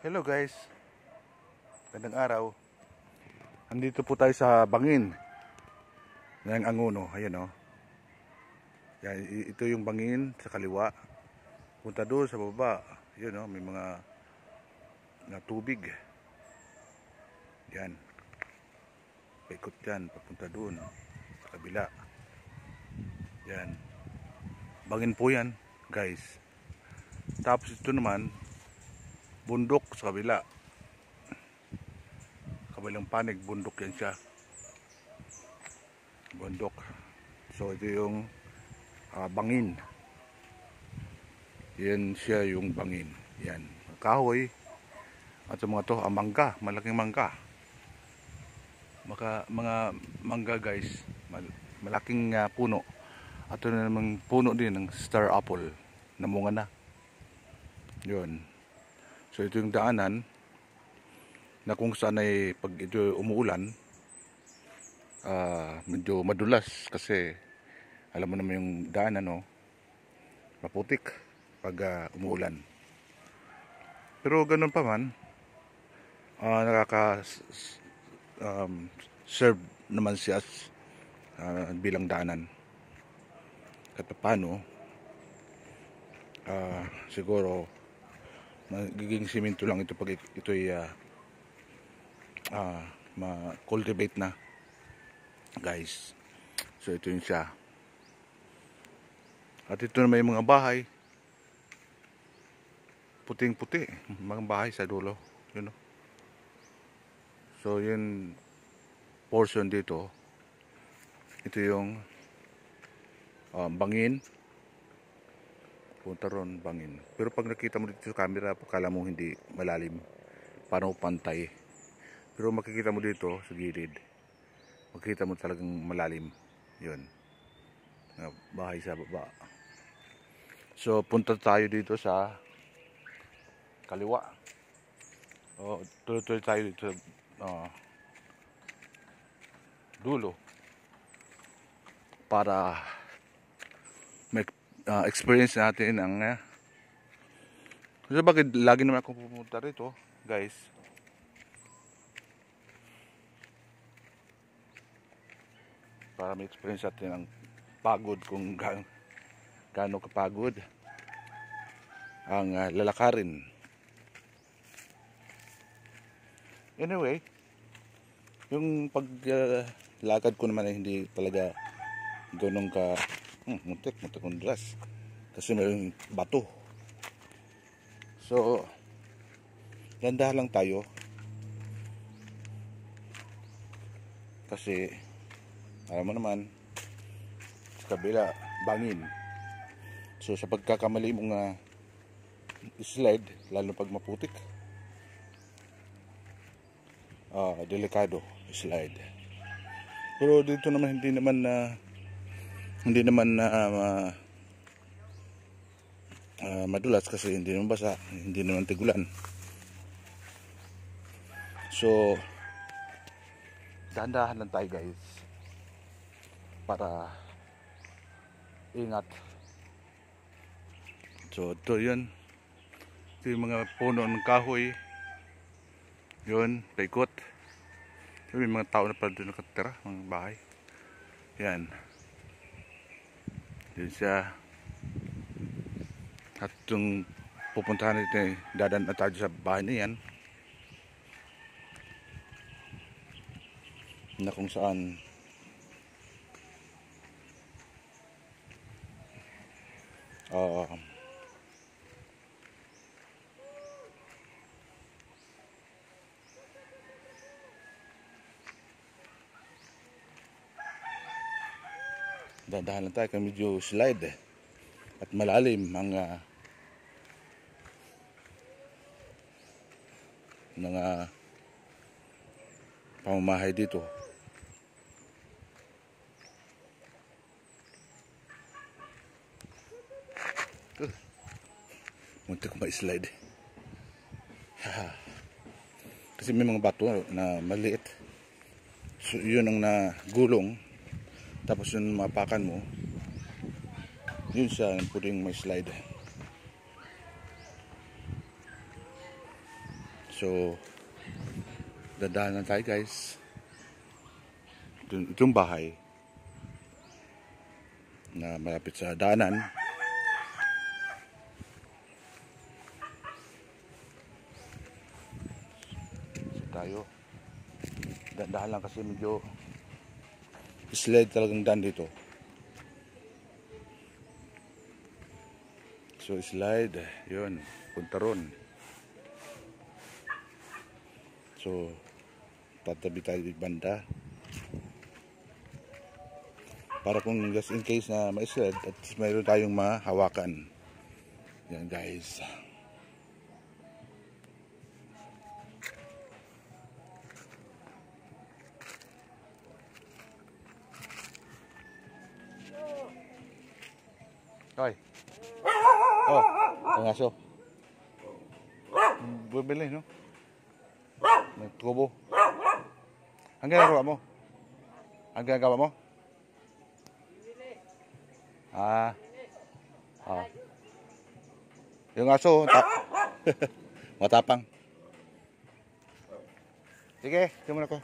Hello guys, gandang araw. Andito po tayo sa bangin ng Angono. Ayan o. Yan, ito yung bangin sa kaliwa. Punta doon sa baba. Yun o, may mga tubig. Yan. Paikot yan, papunta doon sa kabila. Yan. Bangin po yan guys. Tapos ito naman bundok sa kabila. Kabilang panig, bundok yan siya. Bundok. So ito yung bangin. Yan siya yung bangin. Yan. Kahoy. At sa mga to, mangga. Malaking mangga. Mga mangga guys. Malaking puno. At ito na namang puno din ng star apple. Namunga na. Yun. So ito yung daanan na kung saan ay pag ito umuulan medyo madulas kasi alam mo naman yung daanan maputik pag umuulan. Pero ganun pa man serve naman siya bilang daanan. Kahit paano siguro magiging simento lang ito pag ito'y ma-cultivate na guys. So ito yun siya. At ito na may mga bahay puting-puti, mga bahay sa dulo, yun o. So yun portion dito, ito yung bangin. Punta ron, bangin. Pero pag nakita mo dito sa camera, kala mo hindi malalim. Parang pantay. Pero makikita mo dito sa gilid, makikita mo talagang malalim. Yun. Bahay sa baba. So punta tayo dito sa kaliwa. Tuloy-tuloy tayo dito dulo para experience natin ang kasi bakit lagi naman ako pupunta rito guys, para may experience natin ang pagod, kung gaano kapagod ang lalakarin. Anyway, yung paglakad ko naman ay hindi talaga ganun ka muntik kong dulas kasi may bato. So landahan lang tayo kasi alam mo naman sa kabila bangin. So sa pagkakamali mong slide, lalo pag maputik, delikado slide. Pero dito naman hindi naman madulas kasi hindi naman basa, hindi naman tigulan. So dahan-dahan lang tayo guys para ingat. So ito yun, ito yung mga puno ng kahoy yun, paikot. So, may mga tao na pala doon nakatira, mga bahay. Yan. Yun siya. At yung pupuntahan natin, dadan na tayo sa bahay na yan, na kung saan dahan lang tayo kasi medyo slide at malalim ang mga pamamahay dito. Muntik ko ma-slide kasi may mga bato na maliit. So yun ang nagulong, tapos yung mapakan mo, yun siya yung pwedeng may slide. So, dadaan tayo guys. Ito yung bahay na malapit sa daanan. So, tayo. Dadaan lang kasi medyo slide talagang daan dito. So, slide. Yun. Punta ron. So, tatabi tayo di banda. Para kung just in case na ma-sled at mayroon tayong mahawakan. Yan guys. Hoy. Oh, ang aso. Bumili, no? May tubo. Ang ginagawa mo? Ang ginagawa mo? Ah. Yung aso, matapang. Sige, muna ko.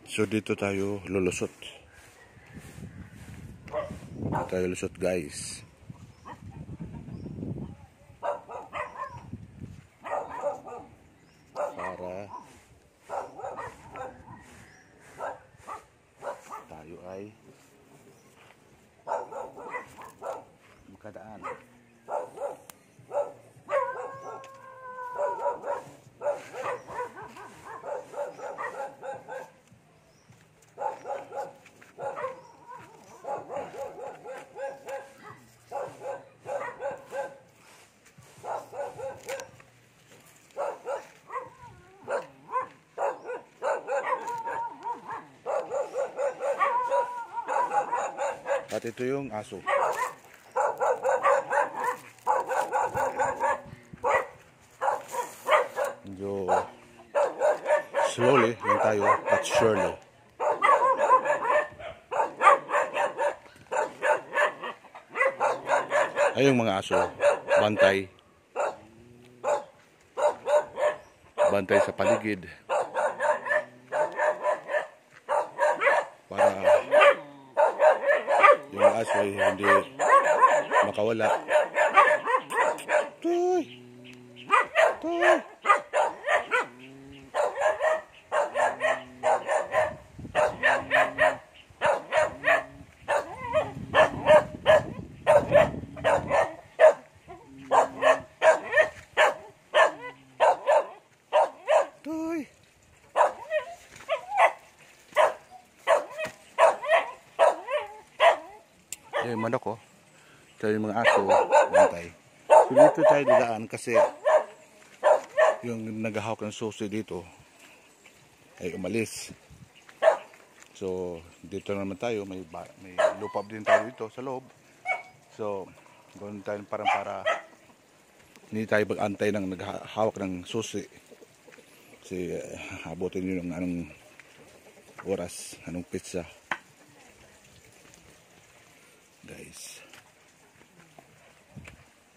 So dito tayo lulusot. Dito tayo lulusot guys. Para tayo ay makadaan. At ito yung aso. Medyo slowly lang tayo, but surely. Ay yung mga aso, bantay. Bantay sa paligid. Para yung aso ay hindi makawala. Toy! Toy! Toy! Eh, manok oh. Ito yung mga aso, bantay. So dito tayo dadaan kasi yung naghahawak ng susi dito ay umalis. So dito naman tayo, may lupab din tayo dito sa loob. So gawin tayo parang para hindi tayo mag-antay ng naghahawak ng susi. Kasi abutin nyo ng anong oras, anong pizza. Guys.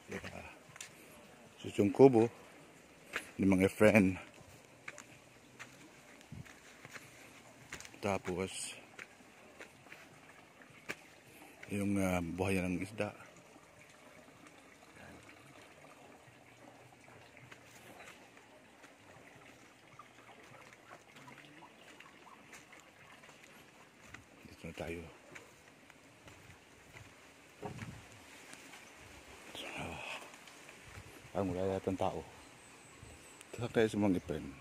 Yeah. So yung kubo ni mga friend. Tapos yung buhayan ng isda. Dito na tayo. Ang wala yatang tao. Ito kaya sa mga ipen.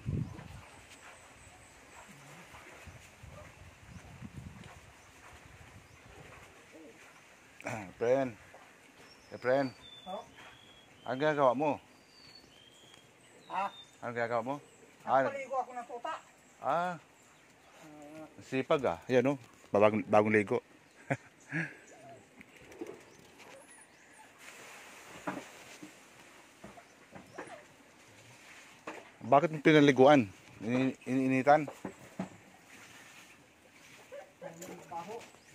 Friend. Friend. Oh? Ang ginagawa mo? Ha? Ang ginagawa mo? Nakapaligo ako ng tuta. Sipag ah. Yan o. Bagong ligo. Bakit mo pinaliguan? Iniinitan?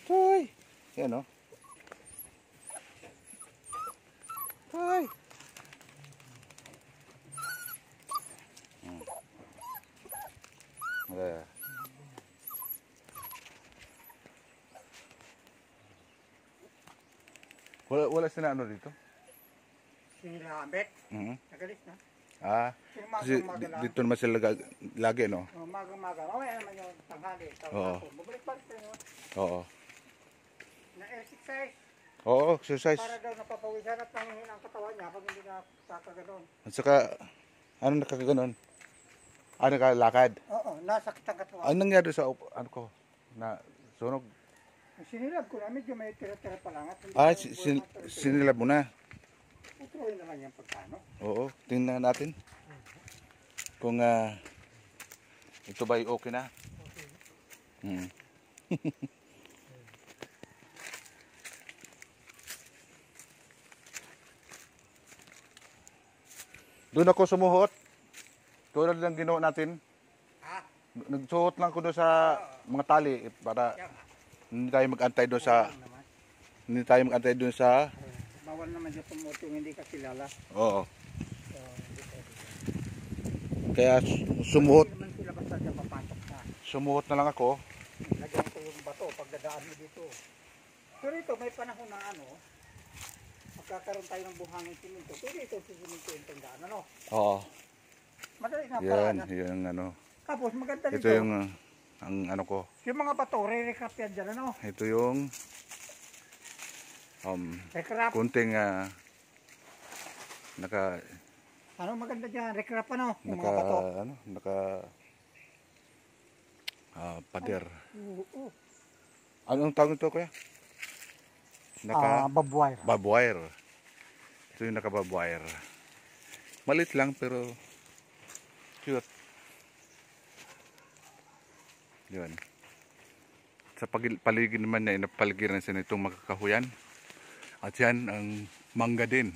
Toy! Yan o. Toy! Yeah. Wala sila ano dito? Sinilambek. Mhm. Nagalis na. Kasi dito naman sila lagi, no? Maga-maga. Mamaya naman yung tanghali. Oo. Babalik-balik tayo. Oo. Na-exercise. Oo, exercise. Para daw napapawisan at nangihin ang katawan niya pag hindi na kakaganon. At saka, ano nakakaganon? Ano nakalakad? Oo, nasakit ang katawan. Ano nangyari sa, ano ko, na sunog? Sinilab ko na, medyo may tira-tira pa lang. At hindi Sinilab mo na? Utuloy naman yung pagkano. Oo, tingnan natin. Kung ito ba ay okay na? Hmm. Doon ako sumuhot. Tulad ng ginawa natin. Ha? Nagsuhot lang ko doon sa mga tali para hindi tayo mag-antay doon sa Bawal naman dyan tumuto yung hindi ka kilala. Oo. Kaya sumuhot. Hindi naman sila basta dyan papasok na. Sumuhot na lang ako. Lagyan ko yung bato pag dadaan mo dito. So rito may panahon na magkakaroon tayo ng buhangin siminto. So dito siminto yung tandaan, ano? Oo. Madali na Yan, paraan. yung ano. Tapos maganda dito. Ito yung ang ano ko. Yung mga bato, re-recap yan dyan, ano? Ito yung Recap. kunting naka Ano maganda dyan? Recap, ano? Yung naka mga bato. ano, naka pader. Oo. Anong tawag ito, kuya? Barbwire. Barbwire. Ito yung naka barbwire. Malit lang pero cute. Yun. Sa paligid naman na napaligiran sa itong makakahuyan. At yan ang mangga din.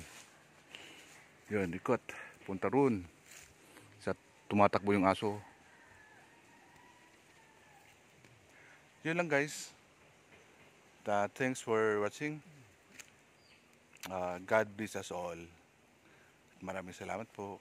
Yun, ikot. Punta roon. Sa tumatakbo yung aso. Yun lang guys. Thanks for watching. God bless us all. Maraming salamat po.